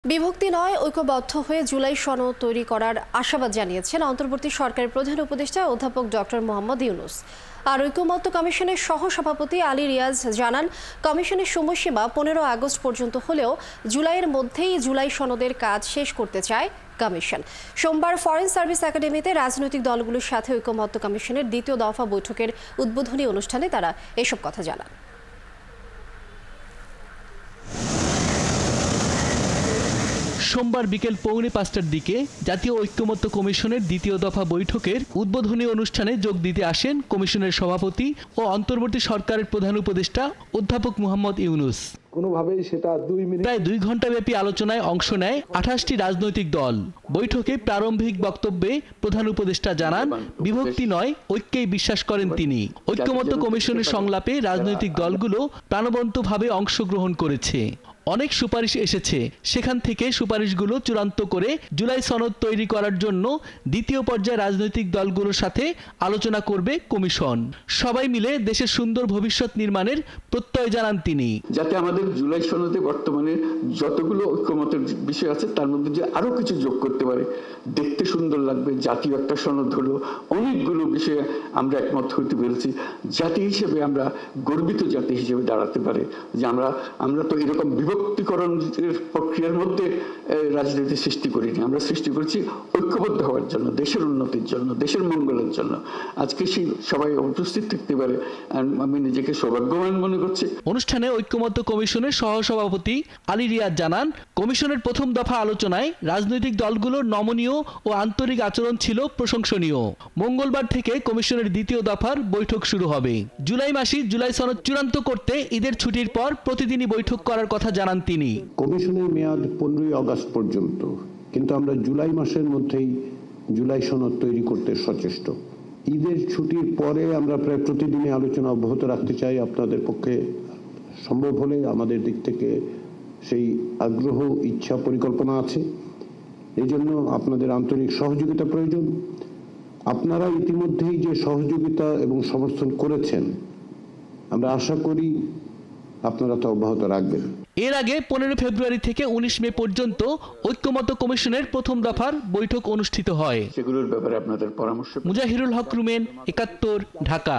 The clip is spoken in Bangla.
বিভক্তি নয়, ঐক্যবদ্ধ হয়ে জুলাই সনদ তৈরি করার আশাবাদ জানিয়েছেন অন্তর্বর্তী সরকারের প্রধান উপদেষ্টা অধ্যাপক ডক্টর মোহাম্মদ ইউনূস। আর ঐকমত্য কমিশনের সহসভাপতি আলী রিয়াজ জানান, কমিশনের সময়সীমা 15 আগস্ট পর্যন্ত হলেও জুলাইয়ের মধ্যেই জুলাই সনদের কাজ শেষ করতে চায় কমিশন। সোমবার ফরেন সার্ভিস একাডেমিতে রাজনৈতিক দলগুলোর সাথে ঐকমত্য কমিশনের দ্বিতীয় দফা বৈঠকের উদ্বোধনী অনুষ্ঠানে তারা এসব কথা জানান। সোমবার বিকেল 4:45টার দিকে জাতীয় ঐকমত্য কমিশনের দ্বিতীয় দফা বৈঠকের উদ্বোধনী অনুষ্ঠানে যোগ দিতে আসেন কমিশনের সভাপতি ও অন্তর্বর্তী সরকারের প্রধান উপদেষ্টা অধ্যাপক মোহাম্মদ ইউনূস। কোনোভাবেই সেটা 2 মিনিট প্রায় 2 ঘণ্টাব্যাপী আলোচনায় অংশ নেয় 28টি রাজনৈতিক দল। বৈঠকে প্রারম্ভিক বক্তব্যে প্রধান উপদেষ্টা জানান, বিভক্তি নয়, ঐক্যেই বিশ্বাস করেন তিনি। ঐকমত্য কমিশনের সংলাপে রাজনৈতিক দলগুলো প্রাণবন্তভাবে অংশগ্রহণ করেছে। অনেক সুপারিশ এসেছে, সেখান থেকে সুপারিশগুলো চূড়ান্ত করে জুলাই সনদ তৈরি করার জন্য দ্বিতীয় পর্যায়ে রাজনৈতিক দলগুলোর সাথে আলোচনা করবে কমিশন। সবাই মিলে দেশের সুন্দর ভবিষ্যৎ নির্মাণের প্রত্যয় জানান তিনি। যাতে আমাদের জুলাই সনদে বর্তমানে যতগুলো ঐকমত্যের বিষয় আছে তার মধ্যে যে আরো কিছু যোগ করতে পারে, দেখতে সুন্দর লাগবে, জাতীয় একটা সনদ হলো, অনেকগুলো বিষয়ে আমরা একমত হতে পেরেছি। জাতি হিসেবে আমরা গর্বিত জাতি হিসেবে দাঁড়াতে পারে যে আমরা তো এরকম বিভক্তিকরণের প্রক্রিয়ার মধ্যে রাজনীতি সৃষ্টি করিনি, আমরা সৃষ্টি করছি ঐক্যবদ্ধ হওয়ার জন্য, দেশের উন্নতির জন্য, দেশের মঙ্গলের জন্য। আজকে সেই সবাই উপস্থিত থাকতে পারে, আমি নিজেকে সৌভাগ্যবান মনে করছি। অনুষ্ঠানে ঐকমত্য কমিশনের সহসভাপতি আলী রিয়াজ জানান, কমিশনের প্রথম দফা আলোচনায় রাজনৈতিক দলগুলোর নমনীয় ও আন্তরিক আচরণ ছিল প্রশংসনীয়। মঙ্গলবার থেকে কমিশনের দ্বিতীয় দফার বৈঠক শুরু হবে। জুলাই মাসে জুলাই সনদ চূড়ান্ত করতে ঈদের ছুটির পর প্রতিদিনই বৈঠক করার কথা জানান তিনি। কমিশনের মেয়াদ 15 আগস্ট পর্যন্ত, কিন্তু আমরা জুলাই মাসের মধ্যেই জুলাই সনদ তৈরি করতে সচেষ্ট। ঈদের ছুটির পরে আমরা প্রায় প্রতিদিনই আলোচনা অব্যাহত রাখতে চাই। আপনাদের পক্ষে সম্ভব হলে আমাদের দিক থেকে সেই আগ্রহ, ইচ্ছা, পরিকল্পনা আছে। এই জন্য আপনাদের আন্তরিক সহযোগিতা প্রয়োজন। আপনারা ইতিমধ্যেই যে সহযোগিতা এবং সমর্থন করেছেন, আমরা আশা করি আপনারা তা অব্যাহত রাখবেন। এর আগে 15 ফেব্রুয়ারি থেকে 19 মে পর্যন্ত ঐকমত্য কমিশনের প্রথম দফার বৈঠক অনুষ্ঠিত হয়। সেগুলোর ব্যাপারে আপনাদের পরামর্শ। মুজাহিরুল হক রুমেন, 71, ঢাকা।